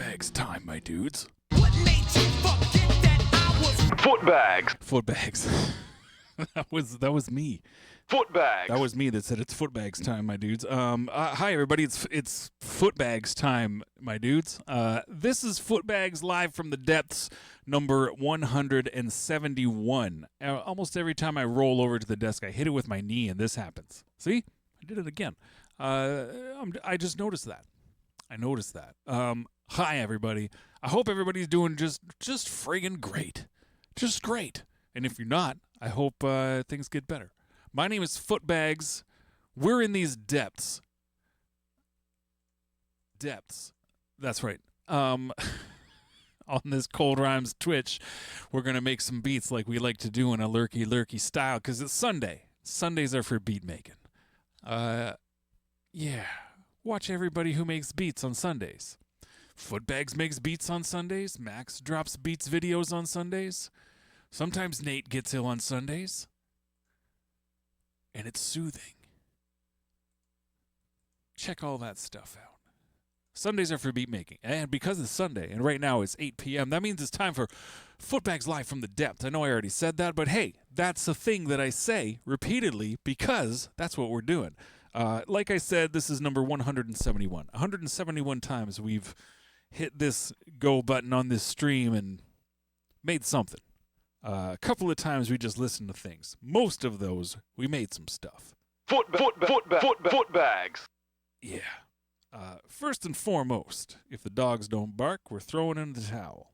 Footbags time, my dudes. What made you forget that I was Footbags. Footbags. that was me. Footbags. That was me that said it's footbags time, my dudes. Hi everybody, it's footbags time, my dudes. This is Footbags live from the depths, number 171. Almost every time I roll over to the desk, I hit it with my knee, and this happens. See, I did it again. I just noticed that. I noticed that. Hi everybody. I hope everybody's doing just friggin' great, just great. And if you're not, I hope things get better. My name is Footbags. We're in these depths. Depths. That's right. On this Cold Rhymes Twitch, we're going to make some beats like we like to do in a lurky style because it's Sunday. Sundays are for beat making. Yeah. Watch everybody who makes beats on Sundays. Footbags makes beats on Sundays. Max drops beats videos on Sundays. Sometimes Nate gets ill on Sundays. And it's soothing. Check all that stuff out. Sundays are for beat making. And because it's Sunday, and right now it's 8 p.m., that means it's time for Footbags Live from the Depth. I know I already said that, but hey, that's a thing that I say repeatedly because that's what we're doing. Like I said, this is number 171. 171 times we've hit this go button on this stream and made something. A couple of times we just listened to things. Most of those, we made some stuff. Footbags. Yeah. First and foremost, if the dogs don't bark, we're throwing in the towel.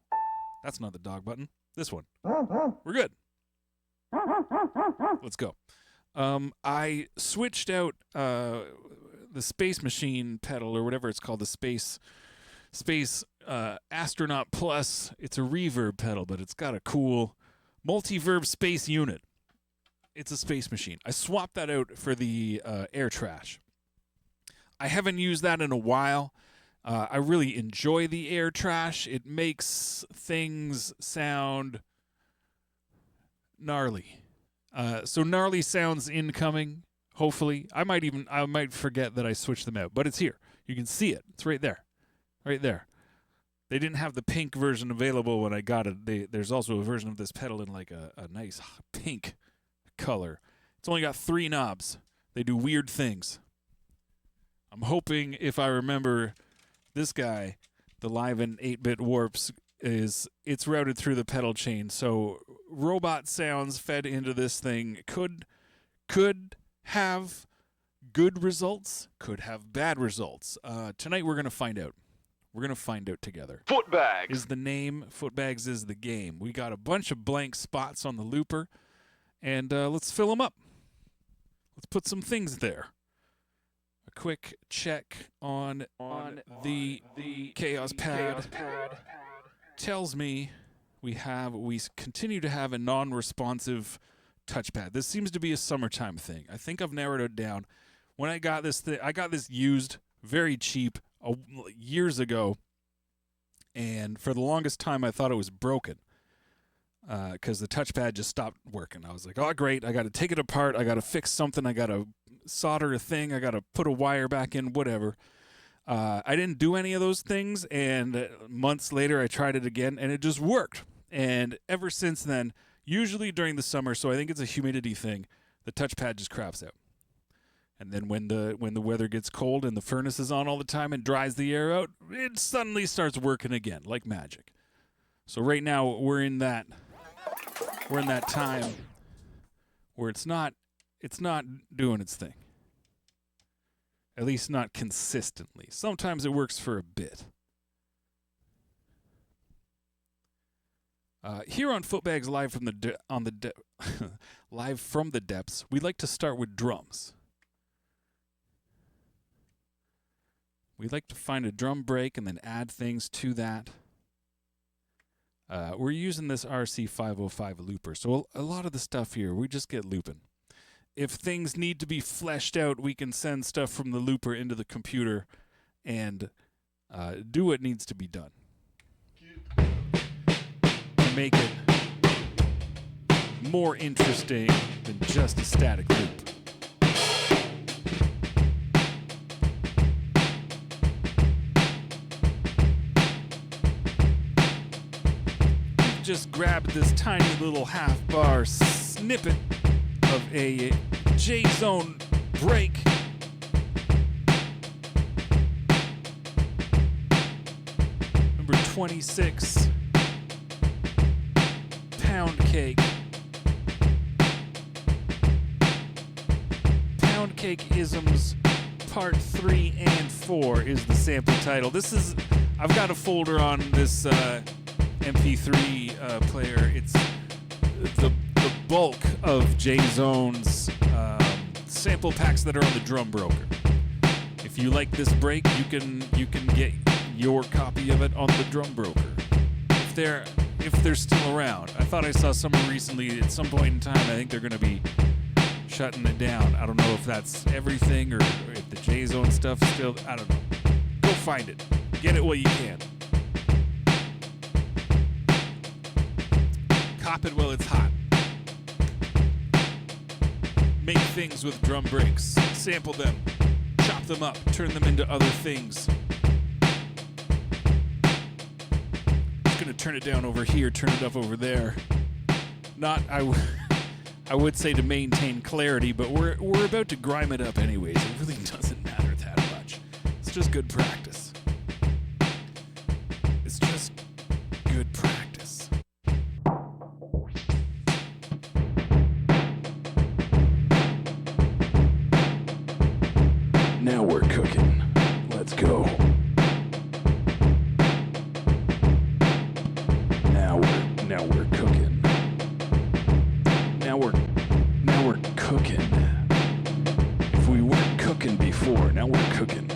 That's not the dog button. This one. We're good. Let's go. I switched out the Space Machine pedal, or whatever it's called, the Space Astronaut Plus. It's a reverb pedal, but it's got a cool multi-verb space unit. It's a Space Machine. I swapped that out for the Air Trash. I haven't used that in a while. I really enjoy the Air Trash. It makes things sound gnarly. So gnarly sounds incoming, hopefully. I might forget that I switched them out, but it's here. You can see it. It's right there. Right there. They didn't have the pink version available when I got it. There's also a version of this pedal in like a nice pink color. It's only got 3 knobs. They do weird things. I'm hoping, if I remember, this guy, the Live in 8-bit Warps, it's routed through the pedal chain. So robot sounds fed into this thing could have good results, could have bad results. Tonight we're going to find out. We're going to find out together. Footbags is the name. Footbags is the game. We got a bunch of blank spots on the looper, and let's fill them up. Let's put some things there. A quick check on the Chaos Pad tells me we continue to have a non-responsive touchpad. This seems to be a summertime thing. I think I've narrowed it down. When I got this I got this used very cheap years ago, and for the longest time I thought it was broken because the touchpad just stopped working. I was like, oh great, I got to take it apart, I got to fix something, I got to solder a thing, I got to put a wire back in, whatever. I didn't do any of those things, and months later I tried it again, and it just worked. And ever since then, usually during the summer, so I think it's a humidity thing, the touchpad just craps out. And then when the weather gets cold and the furnace is on all the time and dries the air out, it suddenly starts working again, like magic. So right now we're in that time where it's not doing its thing. At least not consistently. Sometimes it works for a bit. Here on Footbags Live from live from the depths, we like to start with drums. We like to find a drum break and then add things to that. We're using this RC505 looper, so a lot of the stuff here, we just get looping. If things need to be fleshed out, we can send stuff from the looper into the computer and do what needs to be done to make it more interesting than just a static loop. just grabbed this tiny little half-bar snippet of a J-Zone break. Number 26, Pound Cake. Pound Cake Isms Part 3 and 4 is the sample title. I've got a folder on this MP3 player. It's the bulk of J-Zone's sample packs that are on the Drum Broker. If you like this break, you can get your copy of it on the Drum Broker. If they're still around. I thought I saw someone recently at some point in time. I think they're going to be shutting it down. I don't know if that's everything or if the J-Zone stuff still. I don't know. Go find it. Get it while you can. Cop it while it's hot. Make things with drum breaks. Sample them. Chop them up. Turn them into other things. Just gonna turn it down over here. Turn it up over there. I would say to maintain clarity, but we're about to grime it up anyways. It really doesn't matter that much. It's just good practice. It's just good practice. Now we're cooking. Let's go. Now we're cooking. Now we're cooking. If we weren't cooking before, now we're cooking.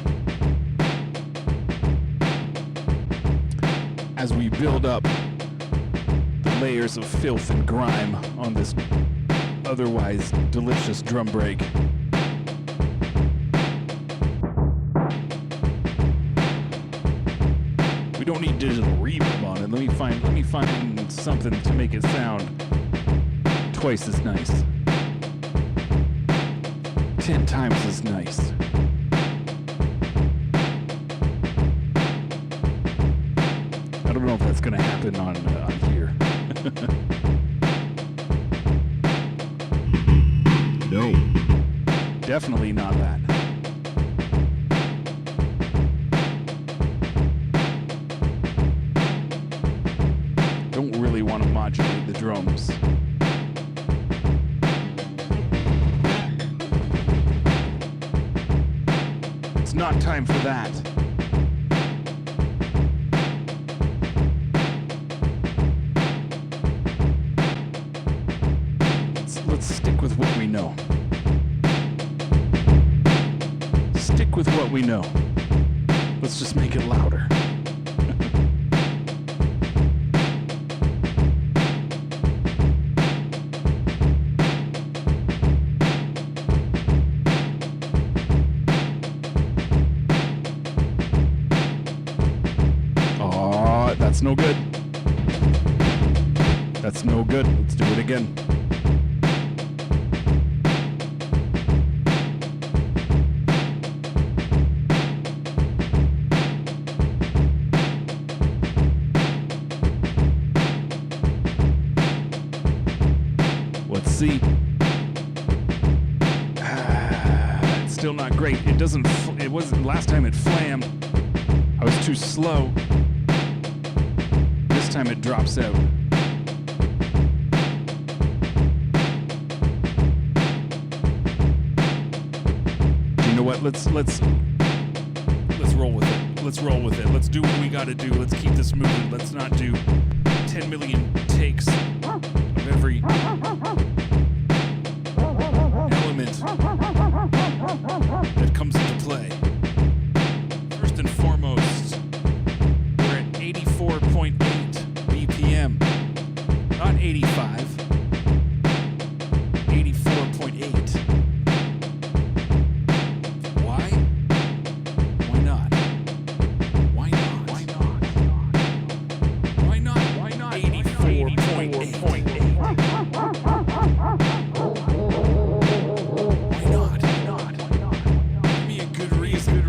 As we build up the layers of filth and grime on this otherwise delicious drum break. We don't need digital reverb on it. Let me find something to make it sound twice as nice. 10 times as nice. I don't know if that's gonna happen on here. No. Definitely not that. Don't really want to modulate the drums. It's not time for that. Let's stick with what we know. Stick with what we know. Let's just make it louder. That's no good. That's no good. Let's do it again. Let's see. It's still not great. It wasn't last time it flammed. I was too slow. This time it drops out. You know what? Let's roll with it. Let's roll with it. Let's do what we gotta do. Let's keep this moving. Let's not do 10 million takes of every element that comes into play. First and foremost, we're at 84.8 BPM, not 85, 84.8. Why? Why not? Why not? Why not? Why not? Why not? 84.8. Why not? Give me a good reason.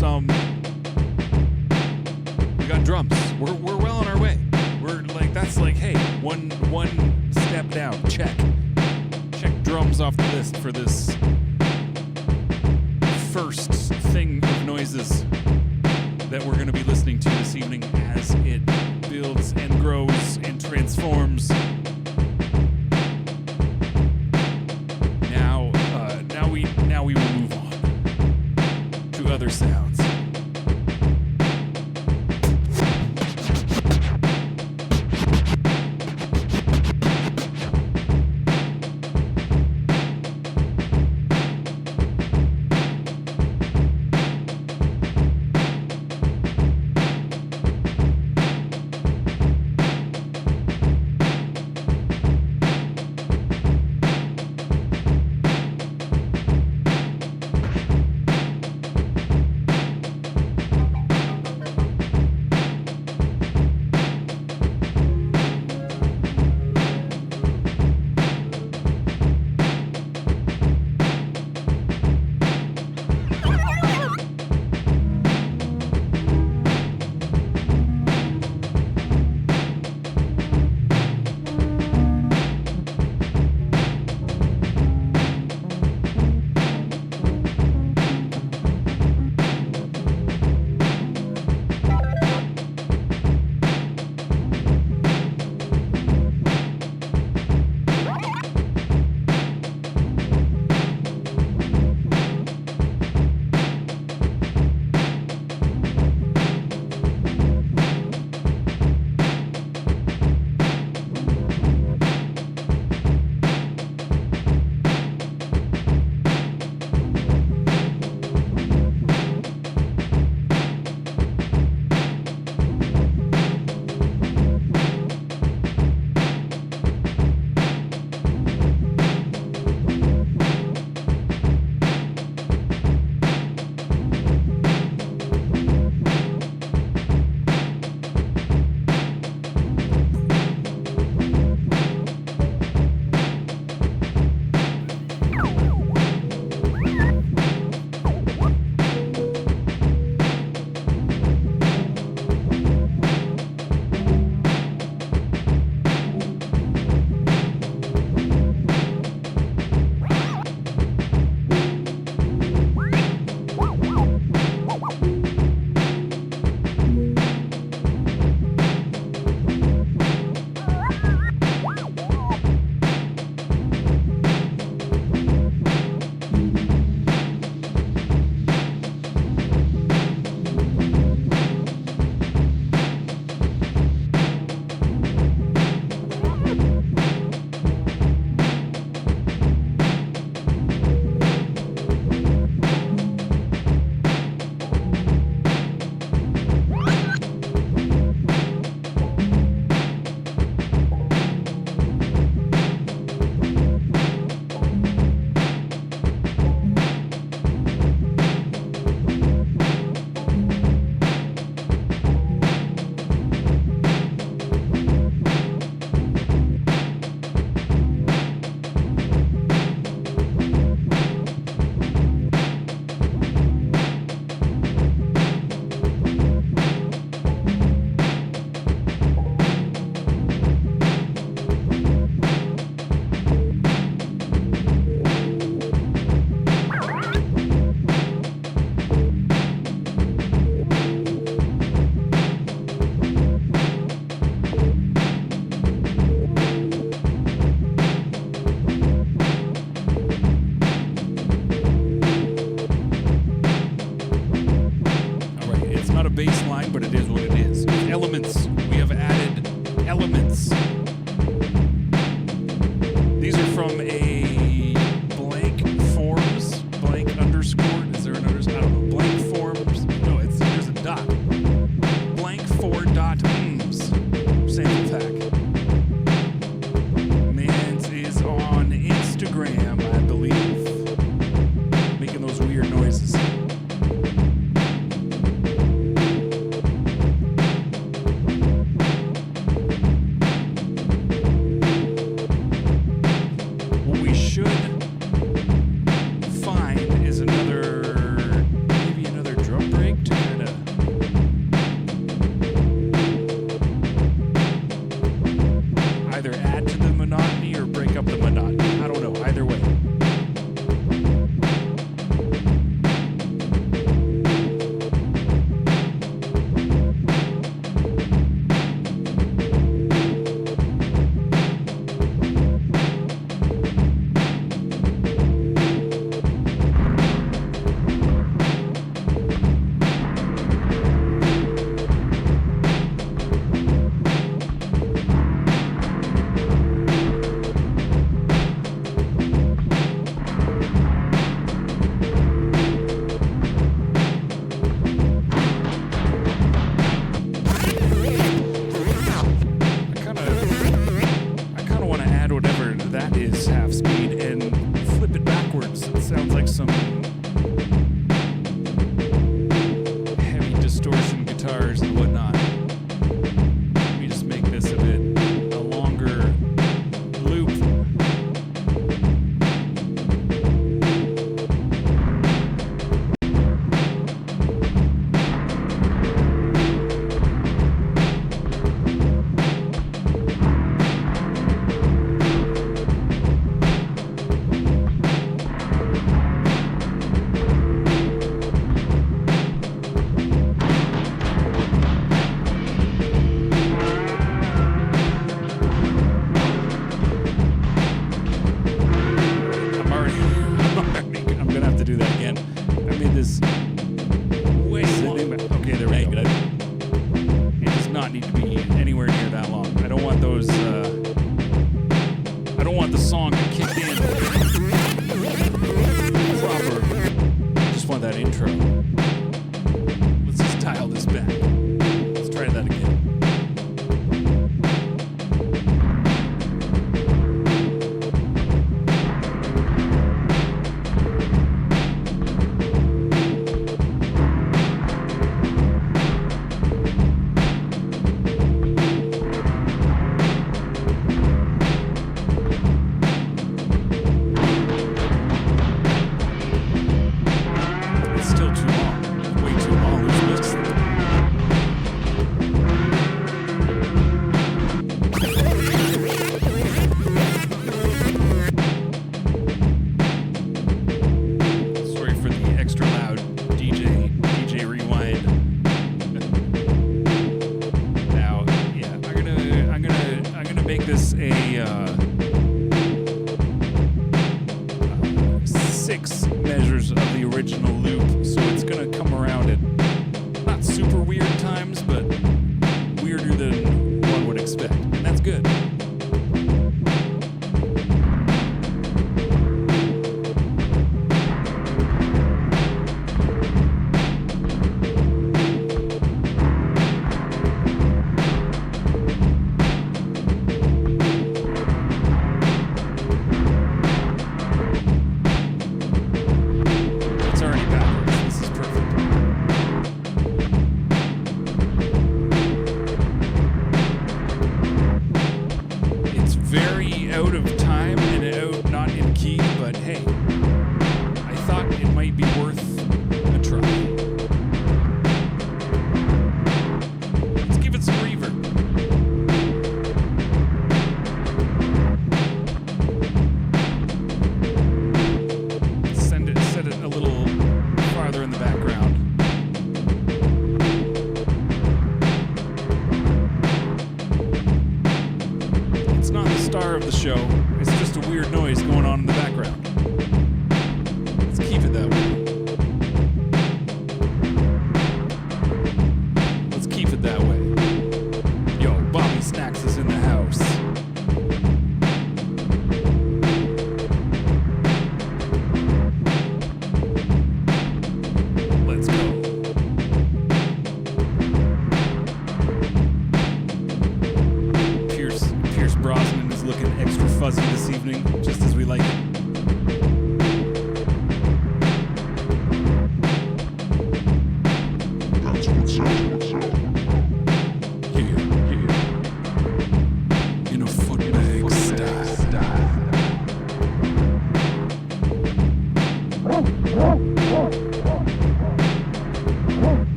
some. We got drums. We're well on our way. We're like, that's like, hey, one step down. Check drums off the list for this first thing of noises that we're going to be listening to this evening as it builds and grows and transforms. Now we will move on to other sounds. guitars and whatnot. Let me just make this a bit a longer loop.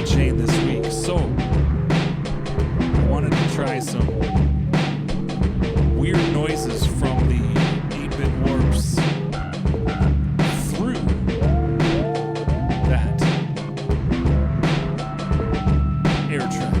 chain this week, so I wanted to try some weird noises from the 8-bit warps through that air trash.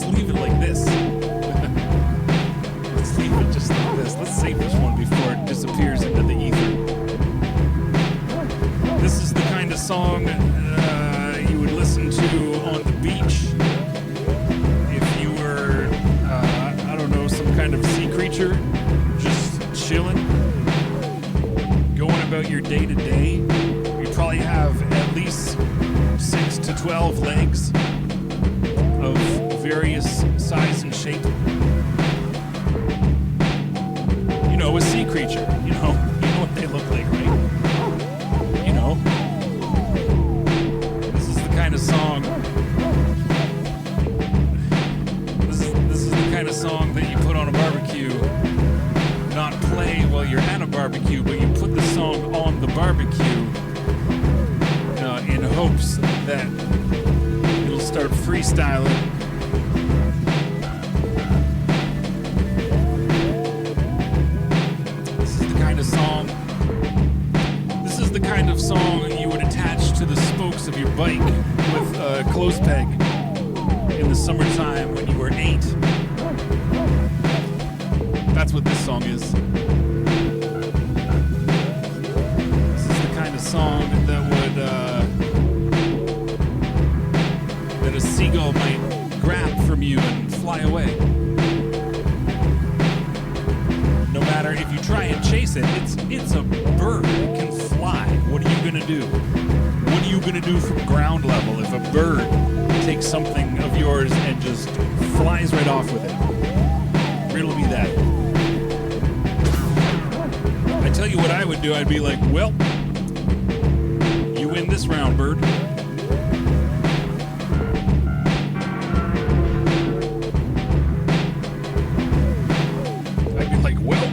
let's leave it like this. Let's leave it just like this. Let's save this one before it disappears into the ether. This is the kind of song you would listen to on the beach if you were, I don't know, some kind of sea creature, just chilling, going about your day to day. You probably have at least 6 to 12 legs of various size and shape. You know, a sea creature. You know what they look like, right? You know, this is the kind of song. This is the kind of song that you put on a barbecue. Not play while you're at a barbecue, but you put the song on the barbecue in hopes that it'll start freestyling. This is the kind of song you would attach to the spokes of your bike with a clothes peg in the summertime when you were 8. That's what this song is. This is the kind of song that would that a seagull might grab from you and fly away. No matter if you try and chase it, it's a bird. It can fly. What are you gonna do? What are you gonna do from ground level if a bird takes something of yours and just flies right off with it? Riddle me that. I tell you what I would do. I'd be like, well, you win this round, bird. I'd be like, well.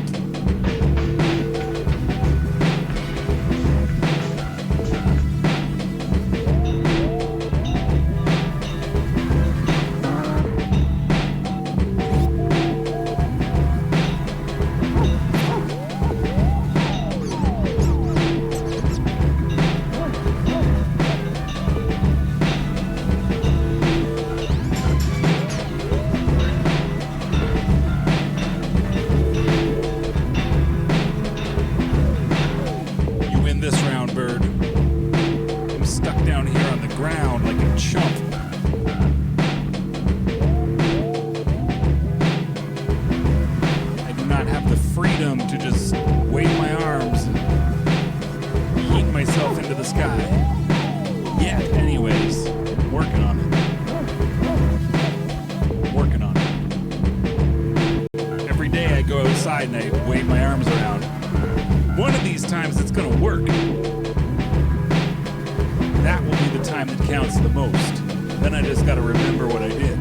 And I wave my arms around. One of these times it's gonna work. That will be the time that counts the most. Then I just gotta remember what I did.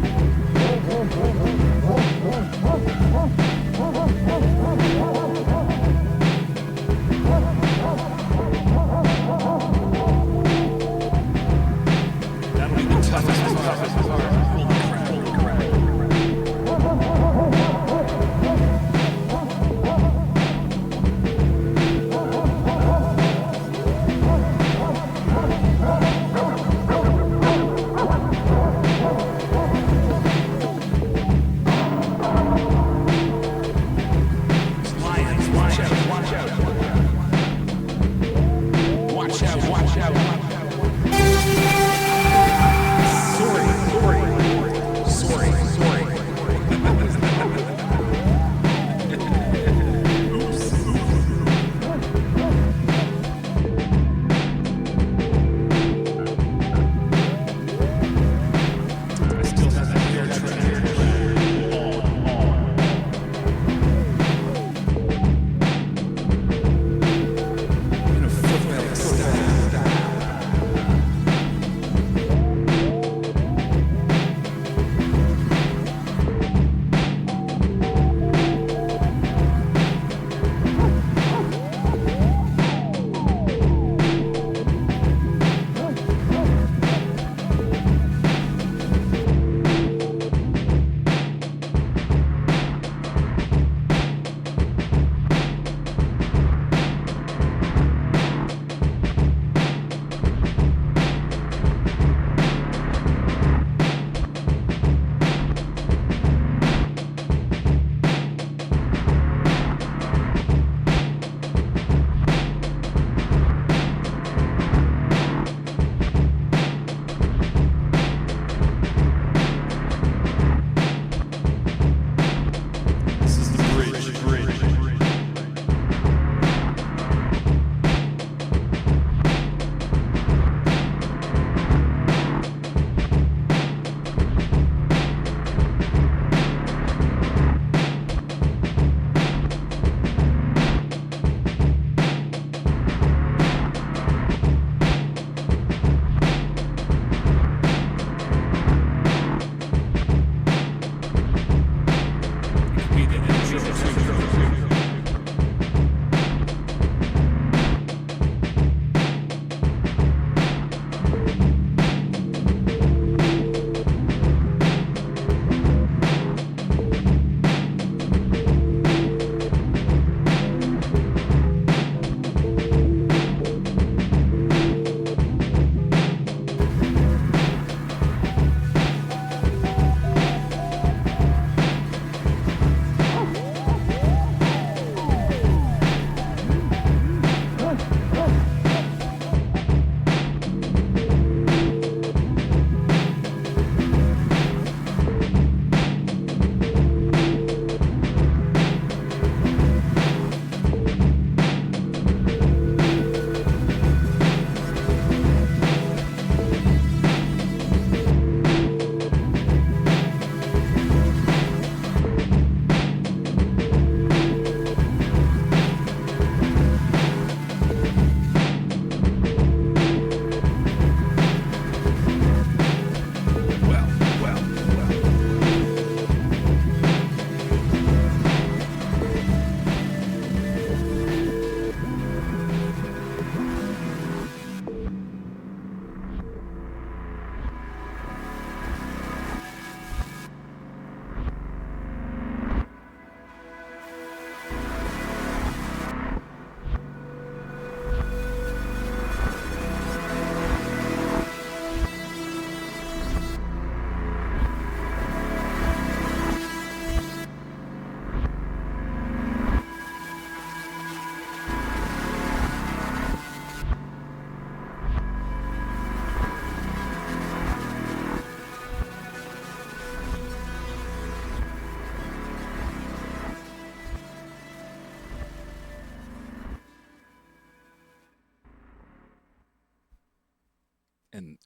That'll be the toughest part. Holy crap, holy crap.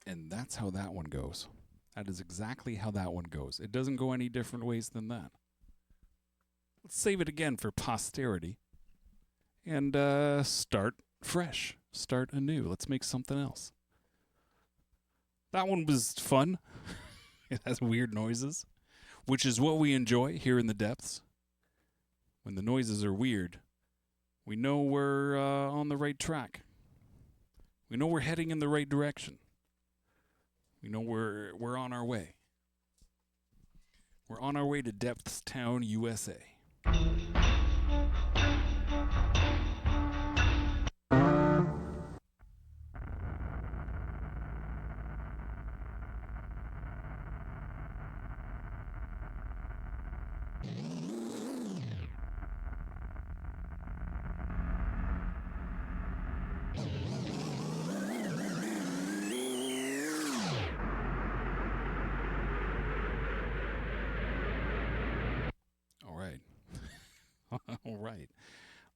And that's how that one goes. That is exactly how that one goes. It doesn't go any different ways than that. Let's save it again for posterity. And start fresh. Start anew. Let's make something else. That one was fun. It has weird noises, which is what we enjoy here in the depths. When the noises are weird, we know we're on the right track. We know we're heading in the right direction. We know we're on our way. We're on our way to Depths Town, USA.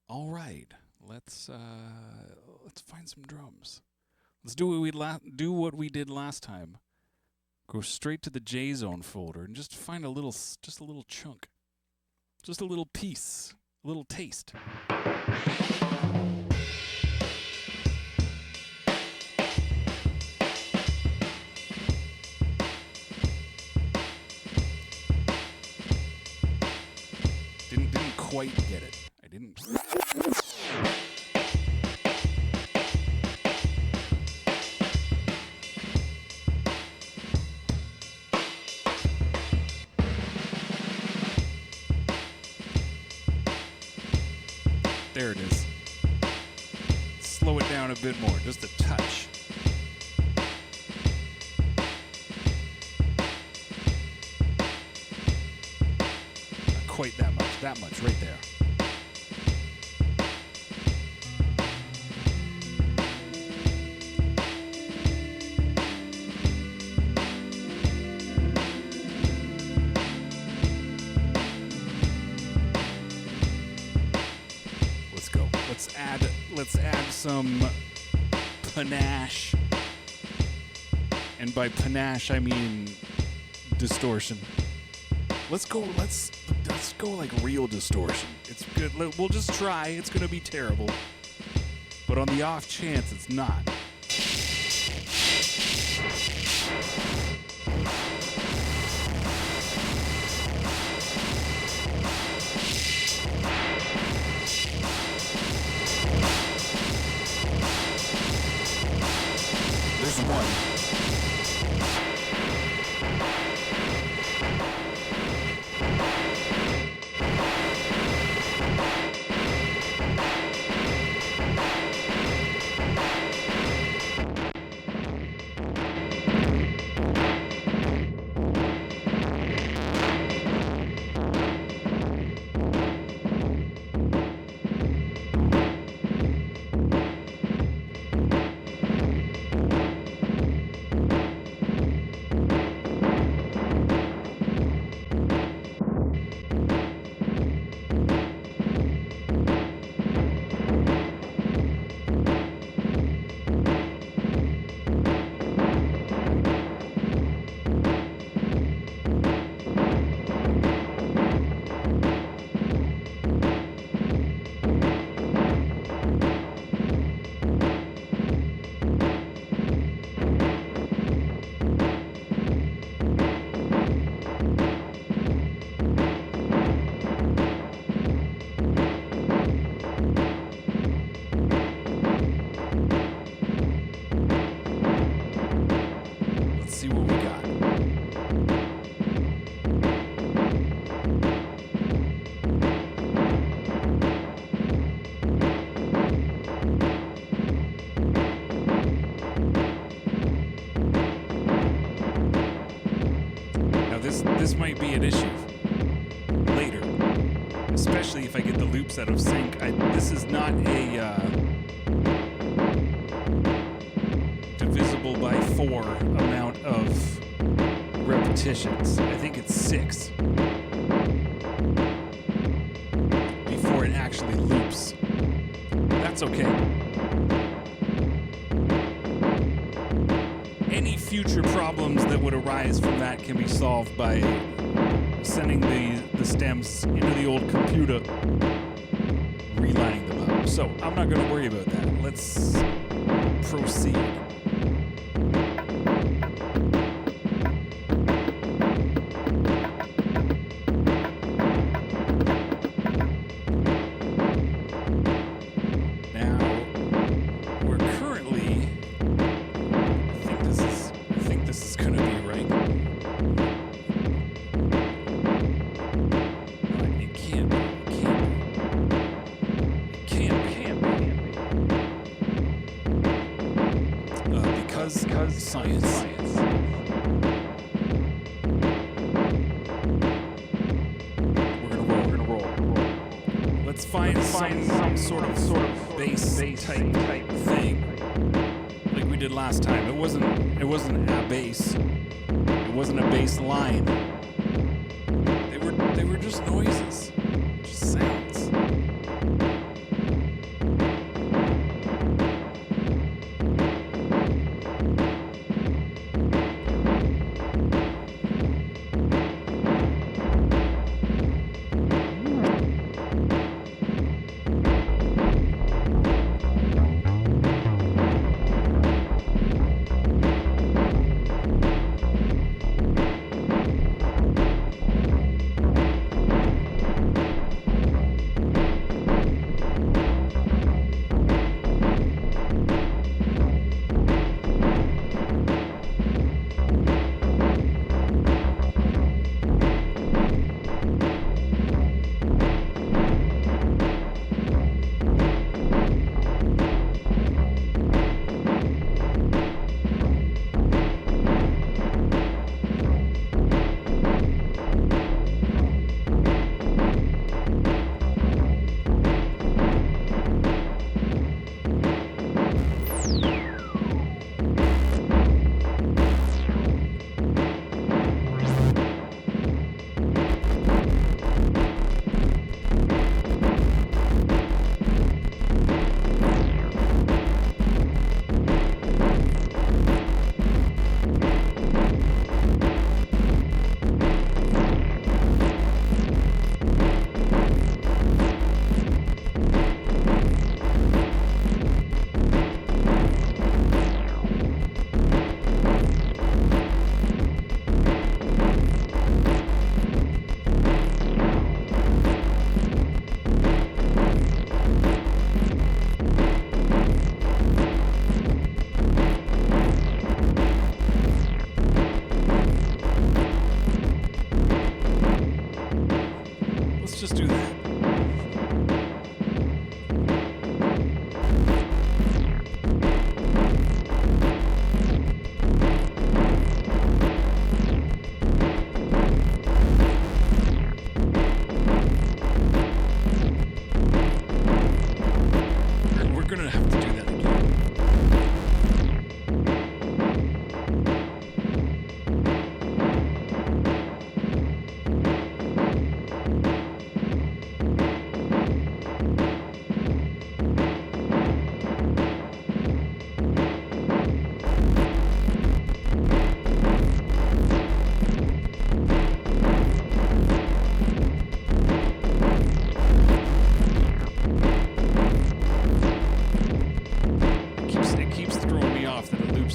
All right. Let's find some drums. Let's do what we did last time. Go straight to the JZone folder and just find a little chunk, just a little piece, a little taste. Didn't quite get it. I didn't. There it is. Slow it down a bit more, just a touch. Not quite that much right there. Let's add some panache. And by panache, I mean distortion. Let's go like real distortion. It's good. We'll just try. It's going to be terrible. But on the off chance it's not. There's one. This might be an issue later, especially if I get the loops out of sync. This is not a divisible by 4 amount of repetitions. I think it's 6 before it actually loops. That's okay. future problems that would arise from that can be solved by sending the stems into the old computer, relining them up. So I'm not going to worry about that. Let's proceed. Science. We're gonna roll. Let's find some sort of bass type thing, like we did last time. It wasn't a bass. It wasn't a bass line. They were just noises, just sounds.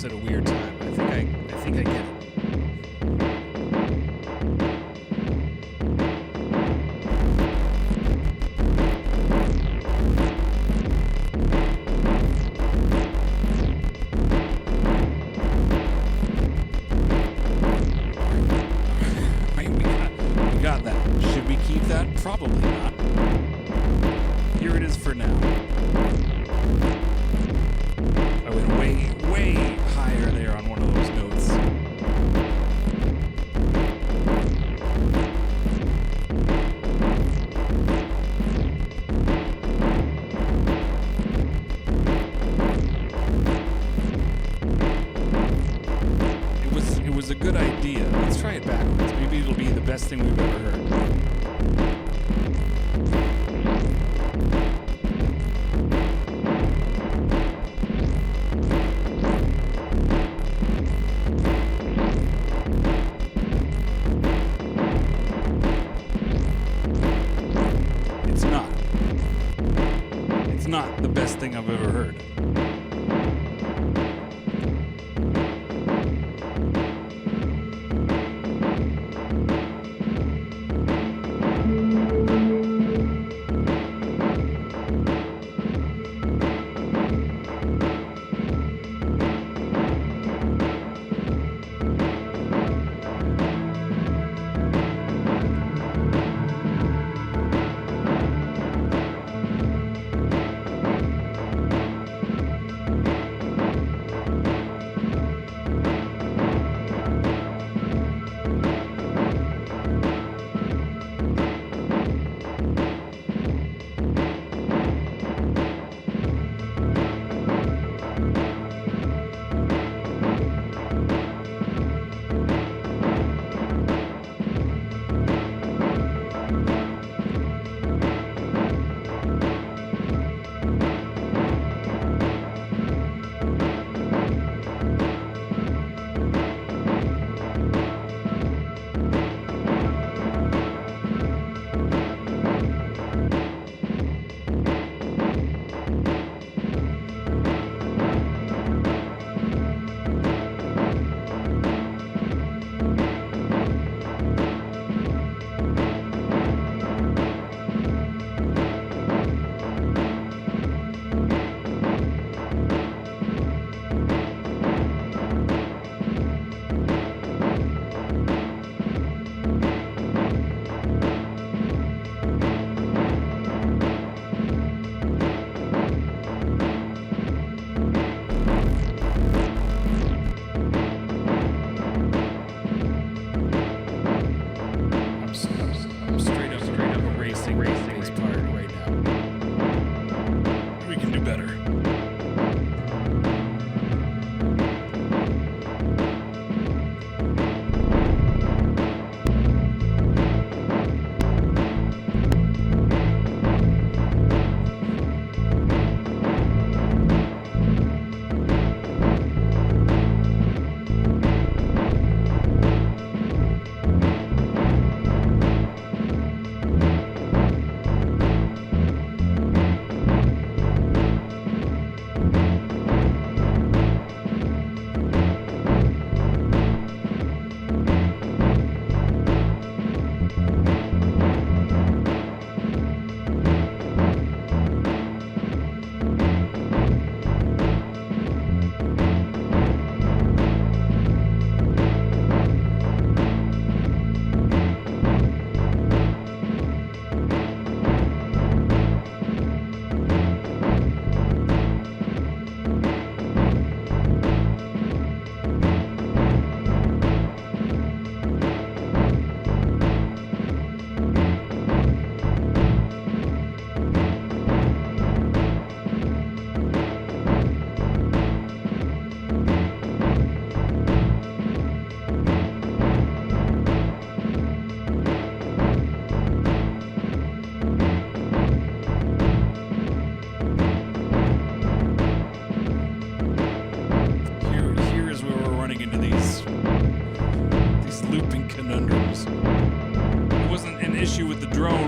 At a weird time. I think I get it. We got that. Should we keep that? Probably not. Here it is for now. I went way higher there on one of those notes. It was a good idea. Let's try it backwards. Maybe it'll be the best thing we've ever heard. not the best thing I've ever heard. I'm straight up erasing this part right now. We can do better.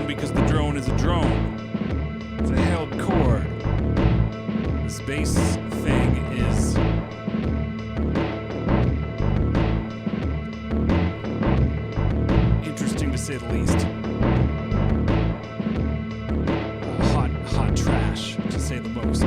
Because the drone is a drone. It's a held chord. This bass thing is interesting to say the least. Hot trash, to say the most.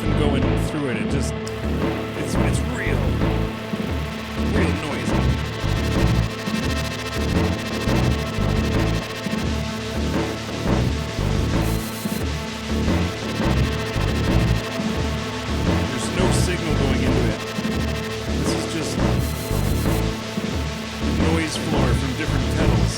nothing going through it. It just, it's real noisy. There's no signal going into it. This is just the noise floor from different pedals.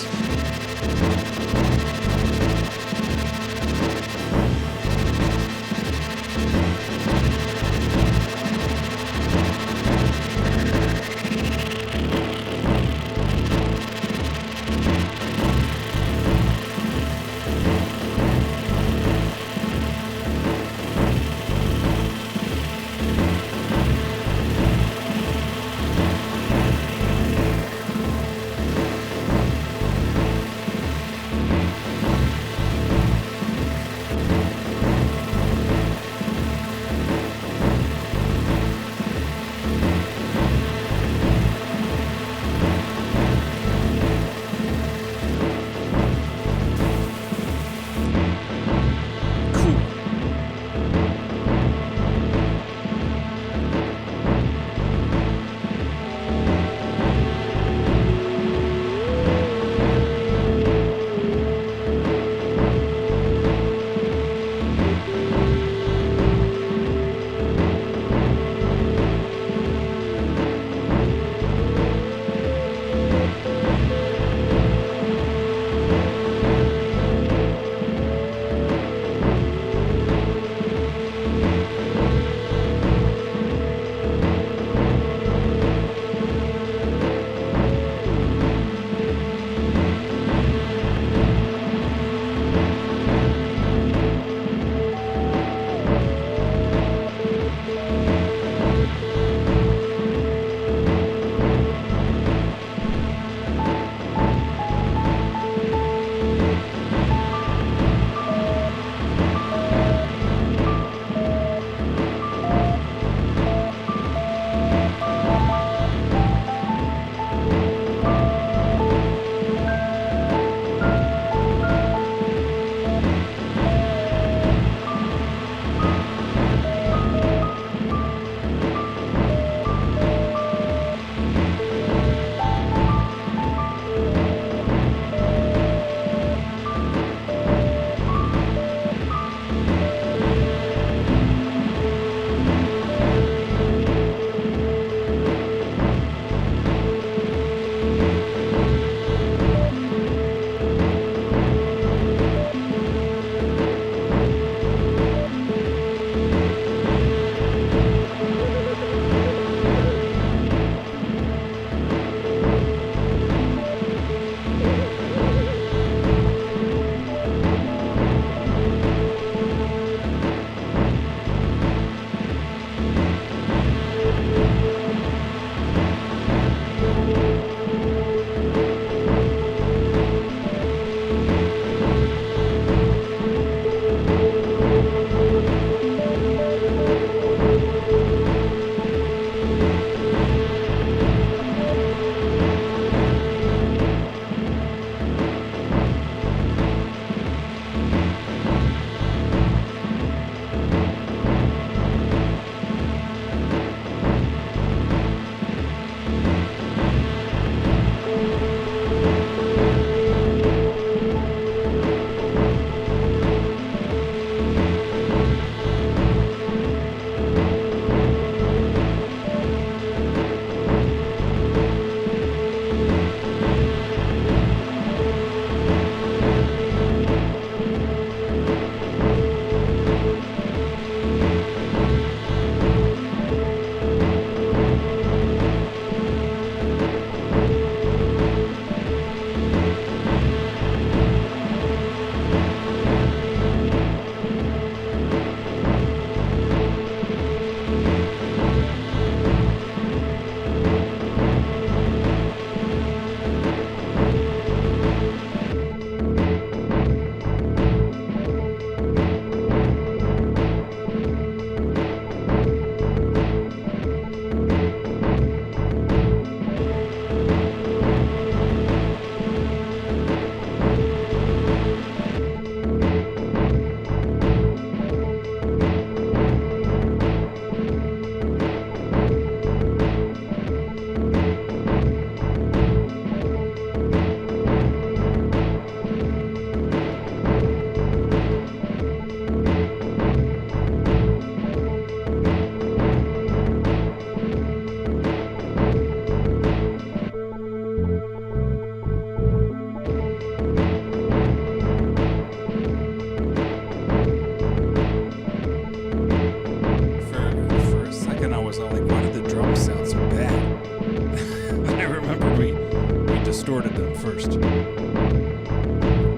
distorted them first.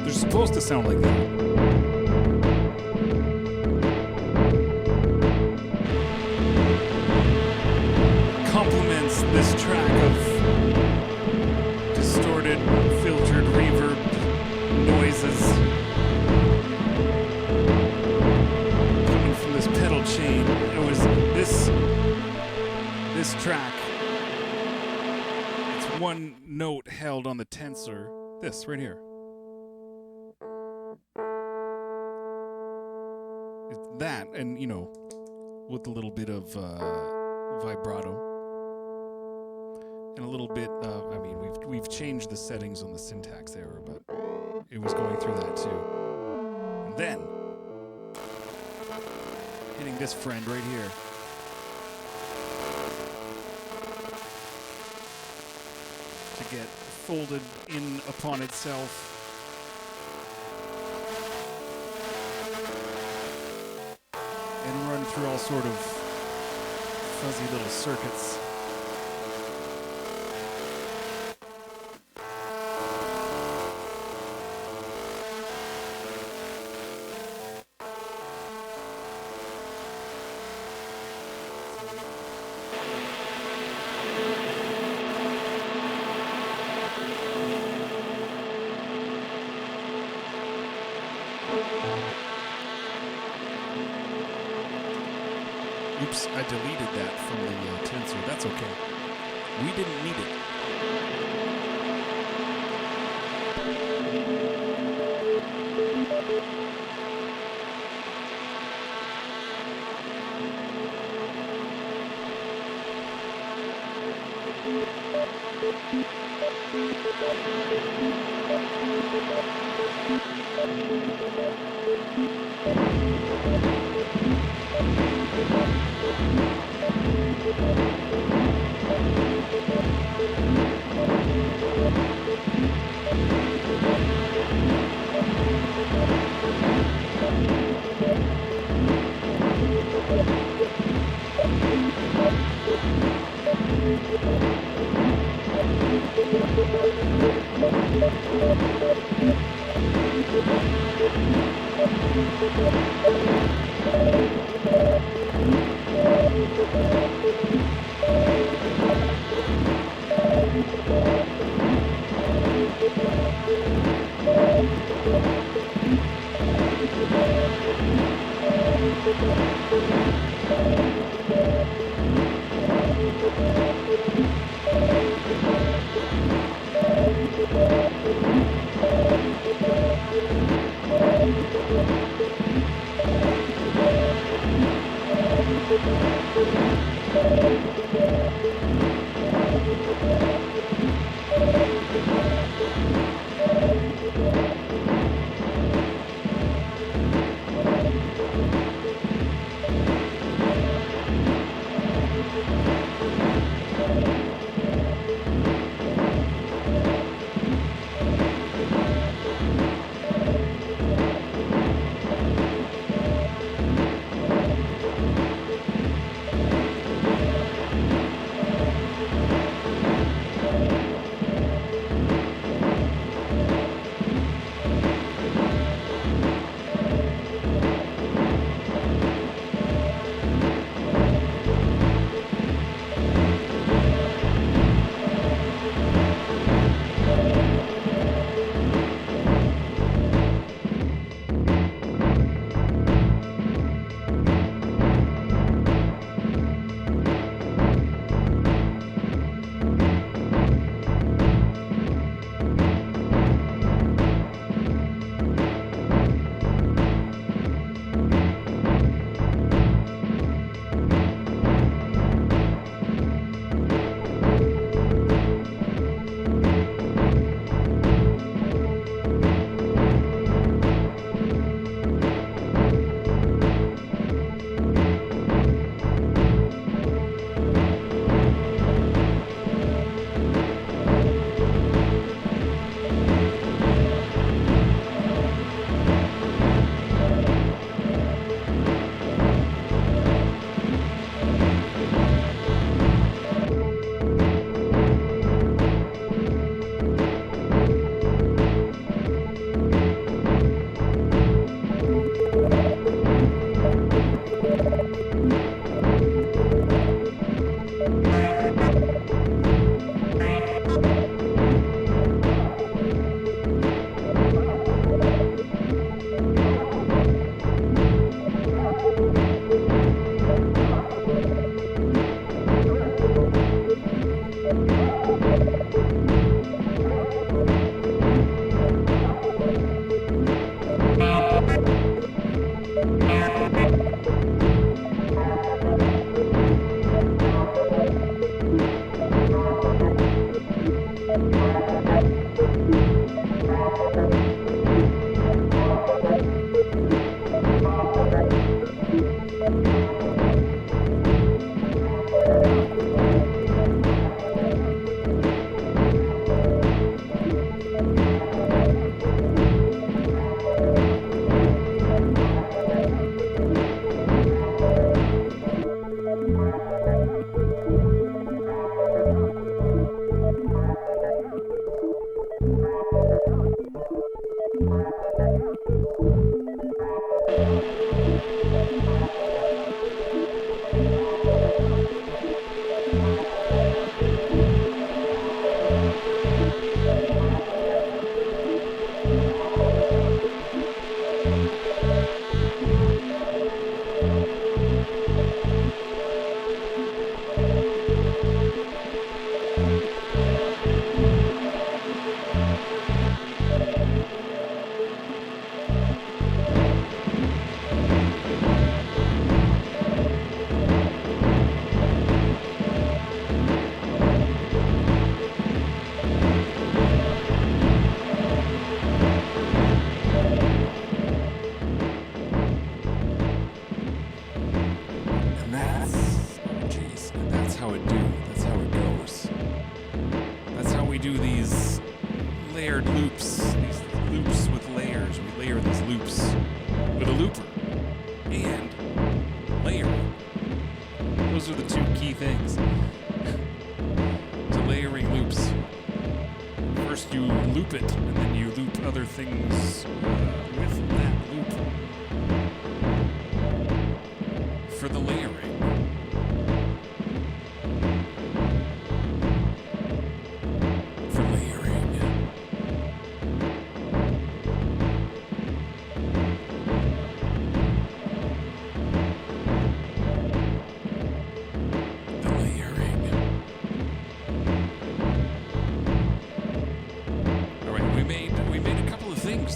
They're supposed to sound like that. Complements this track of distorted, filtered, reverb noises coming from this pedal chain. It was this track. It's one note held on the tensor. This right here. It's that, and you know, with a little bit of vibrato. And a little bit of, I mean, we've changed the settings on the syntax error, but it was going through that too. And then, hitting this friend right here. To get folded in upon itself. And run through all sort of fuzzy little circuits. Oops, I deleted that from the tensor. That's okay. We didn't need it.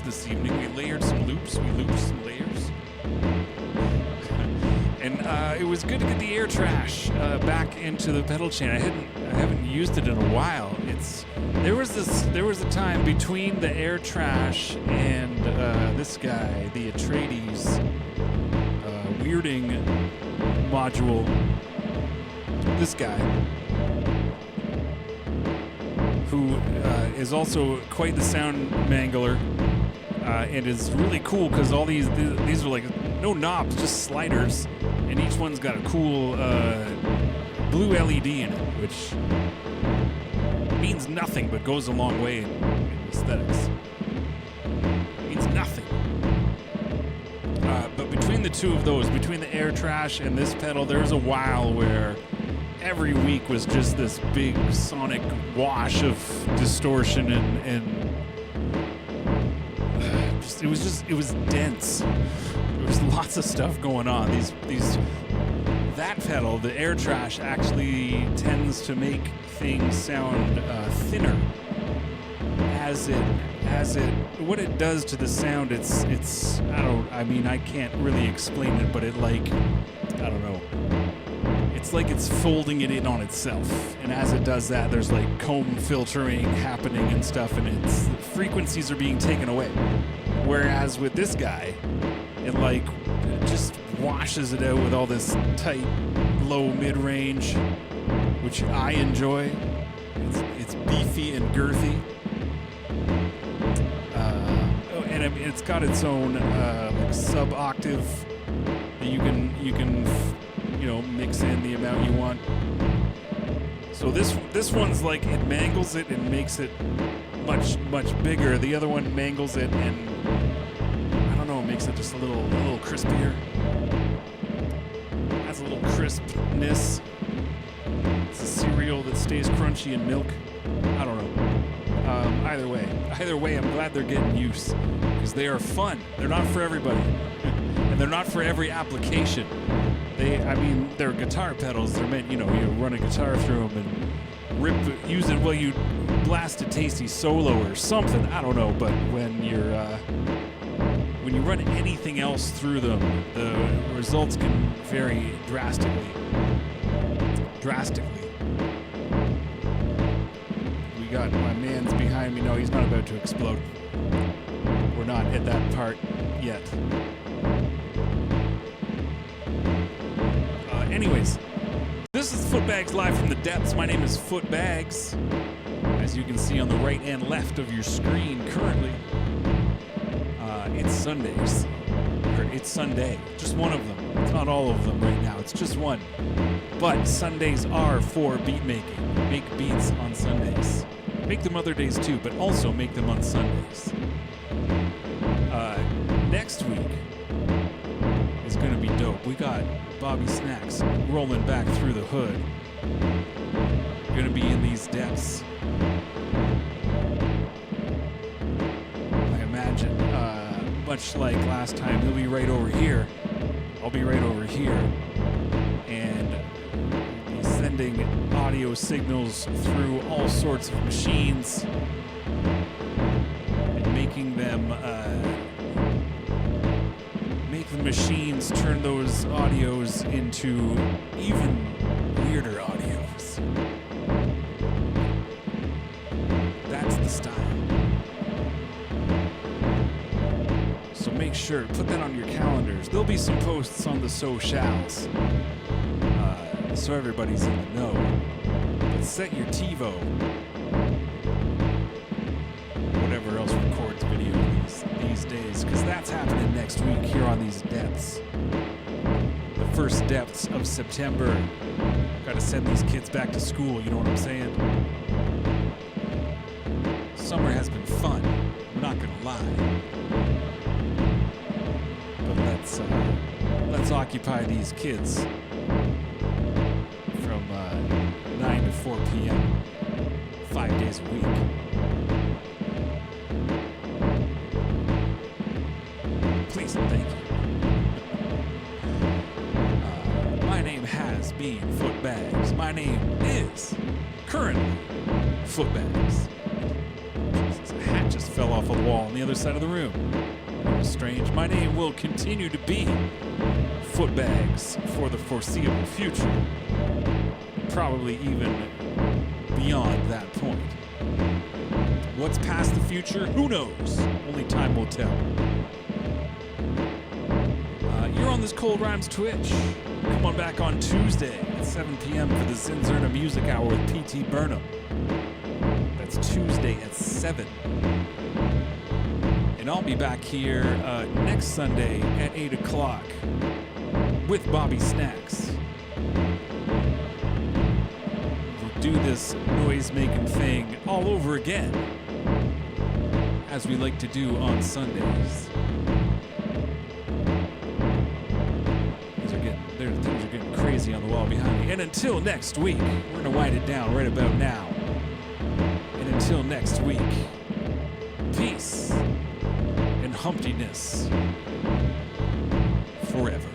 This evening we layered some loops, we looped some layers, and it was good to get the air trash back into the pedal chain. I haven't used it in a while. There was a time between the air trash and this guy, the Atreides weirding module. This guy, who is also quite the sound mangler. And it's really cool because all these are like no knobs, just sliders, and each one's got a cool blue LED in it, which means nothing but goes a long way in aesthetics. Means nothing. But between the two of those, between the air trash and this pedal, there was a while where every week was just this big sonic wash of distortion and it was dense. There was lots of stuff going on. That pedal, the air trash, actually tends to make things sound thinner. What it does to the sound, I can't really explain it, but it's like it's folding it in on itself. And as it does that, there's like comb filtering happening and stuff, and its frequencies are being taken away. Whereas with this guy, it just washes it out with all this tight, low mid-range, which I enjoy. It's beefy and girthy. And it's got its own sub-octave that you can mix in the amount you want. So this one's like, it mangles it and makes it much bigger. The other one mangles it and makes it just a little crispier. Has a little crispness. It's a cereal that stays crunchy in milk. I don't know. Either way, I'm glad they're getting use because they are fun. They're not for everybody, and they're not for every application. They're guitar pedals. They're meant, you run a guitar through them and use it while you blast a tasty solo or something. I don't know, but when you run anything else through them, the results can vary drastically. We got my man's behind me. No, he's not about to explode. We're not at that part yet. Anyways, this is Footbags live from the depths. My name is Footbags, as you can see on the right and left of your screen currently. It's Sundays. It's Sunday. Just one of them. It's not all of them right now. It's just one. But Sundays are for beat making. Make beats on Sundays. Make them other days too, but also make them on Sundays. Next week is going to be dope. We got Bobby Snacks rolling back through the hood. Going to be in these depths. I imagine, much like last time, he'll be right over here I'll be right over here. And we'll be sending audio signals through all sorts of machines and making them make the machines turn those audios into even weirder audios. That's the style. So make sure, put that on your calendars. There'll be some posts on the socials, so everybody's in the know. But set your TiVo, whatever else records video these days, because that's happening next week here on these depths. The first depths of September. Got to send these kids back to school, you know what I'm saying? Summer has been fun, I'm not gonna lie. But let's occupy these kids from 9 to 4 p.m. 5 days a week. Please and thank you. My name has been Footbags. My name is currently Footbags. Jesus, a hat just fell off a wall on the other side of the room. That was strange. My name will continue to be Footbags for the foreseeable future. Probably even beyond that point. What's past the future? Who knows? Only time will tell. You're on this Cold Rhymes Twitch. Come on back on Tuesday at 7 p.m. for the Zinzerna Music Hour with P.T. Burnham. That's Tuesday at 7. And I'll be back here next Sunday at 8 o'clock with Bobby Snacks. We'll do this noise-making thing all over again, as we like to do on Sundays. Things are getting crazy on the wall behind me. And until next week, we're going to wind it down right about now. And until next week, peace and humptiness forever.